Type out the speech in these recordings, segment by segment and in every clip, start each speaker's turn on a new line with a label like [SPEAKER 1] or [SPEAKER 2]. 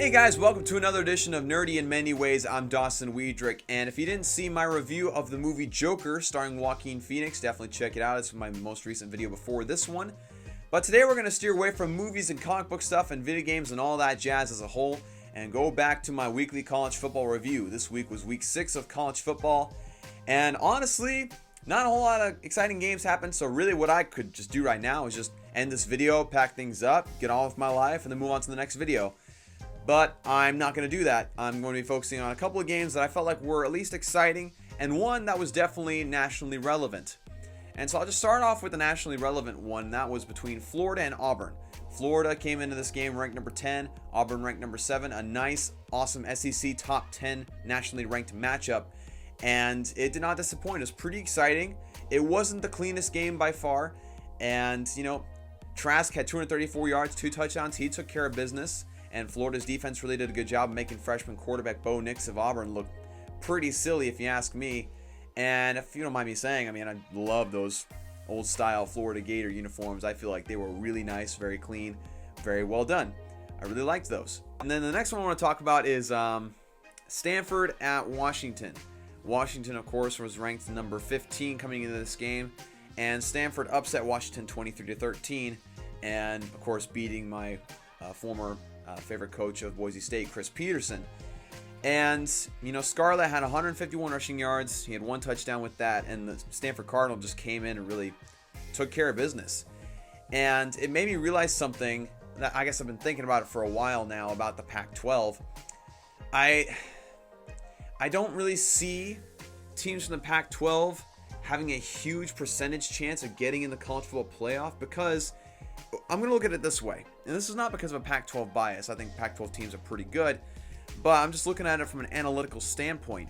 [SPEAKER 1] Hey guys, welcome to another edition of Nerdy in Many Ways. I'm Dawson Weidrich, and if you didn't see my review of the movie Joker starring Joaquin Phoenix, definitely check it out. It's my most recent video before this one. But today we're going to steer away from movies and comic book stuff and video games and all that jazz as a whole and go back to my weekly college football review. This week was week 6 of college football, and honestly, not a whole lot of exciting games happened, so really what I could just do right now is just end this video, pack things up, get on with my life, and then move on to the next video. But I'm not going to do that. I'm going to be focusing on a couple of games that I felt like were at least exciting, and one that was definitely nationally relevant. And so I'll just start off with the nationally relevant one. That was between Florida and Auburn. Florida came into this game ranked number 10, Auburn ranked number 7. A nice, awesome SEC top 10 nationally ranked matchup. And it did not disappoint. It was pretty exciting. It wasn't the cleanest game by far. And, Trask had 234 yards, 2 touchdowns. He took care of business. And Florida's defense really did a good job of making freshman quarterback Bo Nix of Auburn look pretty silly, if you ask me. And if you don't mind me saying, I love those old style Florida Gator uniforms. I feel like they were really nice, very clean, very well done. I really liked those. And then the next one I want to talk about is Stanford at Washington. Washington, of course, was ranked number 15 coming into this game. And Stanford upset Washington 23-13. And, of course, beating my former favorite coach of Boise State, Chris Peterson. And, Scarlett had 151 rushing yards. He had 1 touchdown with that. And the Stanford Cardinal just came in and really took care of business. And it made me realize something that I guess I've been thinking about it for a while now about the Pac-12. I don't really see teams from the Pac-12 having a huge percentage chance of getting in the college football playoff, because I'm going to look at it this way. And this is not because of a Pac-12 bias. I think Pac-12 teams are pretty good. But I'm just looking at it from an analytical standpoint.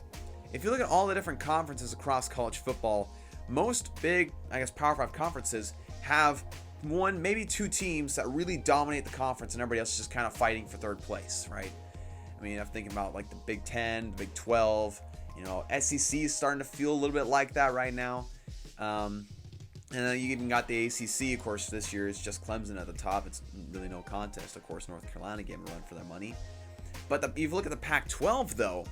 [SPEAKER 1] If you look at all the different conferences across college football, most big, Power 5 conferences have 1, maybe 2 teams that really dominate the conference, and everybody else is just kind of fighting for third place, right? I'm thinking about like the Big 10, the Big 12. SEC is starting to feel a little bit like that right now. And then you even got the ACC, of course, this year. It's just Clemson at the top. It's really no contest. Of course, North Carolina gave them a run for their money. But if you look at the Pac-12, though,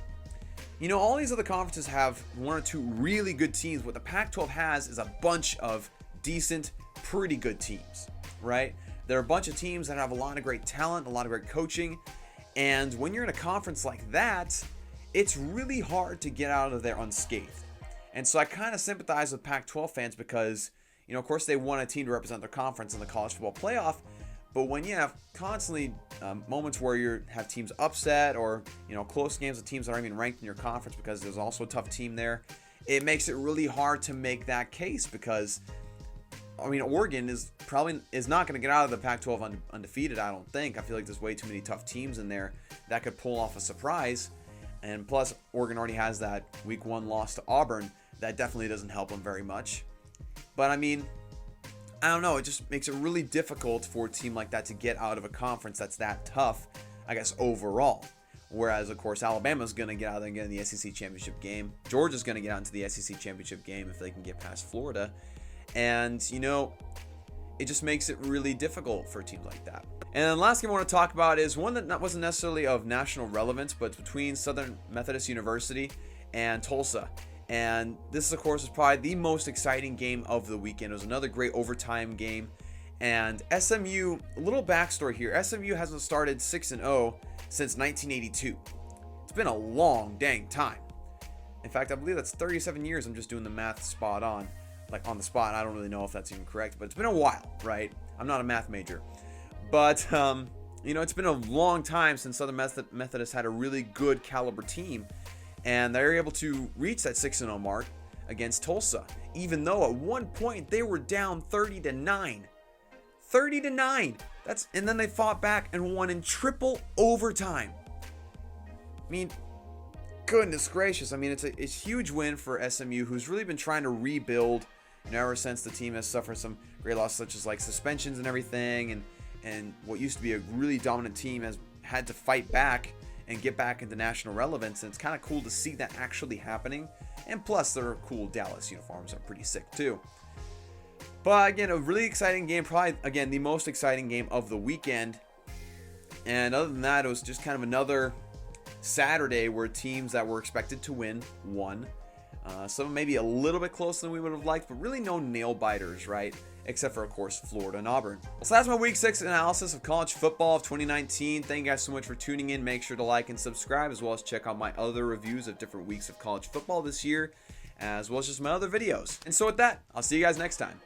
[SPEAKER 1] all these other conferences have 1 or 2 really good teams. What the Pac-12 has is a bunch of decent, pretty good teams, right? There are a bunch of teams that have a lot of great talent, a lot of great coaching. And when you're in a conference like that, it's really hard to get out of there unscathed. And so I kind of sympathize with Pac-12 fans because, of course, they want a team to represent their conference in the college football playoff. But when you have constantly moments where you have teams upset or, close games with teams that aren't even ranked in your conference because there's also a tough team there, it makes it really hard to make that case because, Oregon is not going to get out of the Pac-12 undefeated, I don't think. I feel like there's way too many tough teams in there that could pull off a surprise. And plus, Oregon already has that week 1 loss to Auburn. That definitely doesn't help them very much. But I don't know. It just makes it really difficult for a team like that to get out of a conference that's that tough, overall. Whereas, of course, Alabama's going to get out there and get in the SEC championship game. Georgia's going to get out into the SEC championship game if they can get past Florida. And, it just makes it really difficult for teams like that. And the last game I want to talk about is one that wasn't necessarily of national relevance, but it's between Southern Methodist University and Tulsa. And this, of course, is probably the most exciting game of the weekend. It was another great overtime game. And SMU, a little backstory here. SMU hasn't started 6-0 since 1982. It's been a long dang time. In fact, I believe that's 37 years. I'm just doing the math spot on. Like on the spot. I don't really know if that's even correct, but it's been a while, right? I'm not a math major. But, it's been a long time since Southern Methodist had a really good caliber team. And they were able to reach that 6-0 mark against Tulsa, even though at one point they were down 30-9. 30-9. And then they fought back and won in triple overtime. Goodness gracious. It's a huge win for SMU, who's really been trying to rebuild, ever since the team has suffered some great losses, such as like suspensions and everything, and what used to be a really dominant team has had to fight back and get back into national relevance. And it's kind of cool to see that actually happening. And plus, their cool Dallas uniforms are pretty sick too. But again, a really exciting game. Probably, again, the most exciting game of the weekend. And other than that, it was just kind of another Saturday where teams that were expected to win won. Some maybe a little bit closer than we would have liked, but really no nail biters, right? Except for, of course, Florida and Auburn. Well, so that's my Week 6 analysis of college football of 2019. Thank you guys so much for tuning in. Make sure to like and subscribe, as well as check out my other reviews of different weeks of college football this year, as well as just my other videos. And so with that, I'll see you guys next time.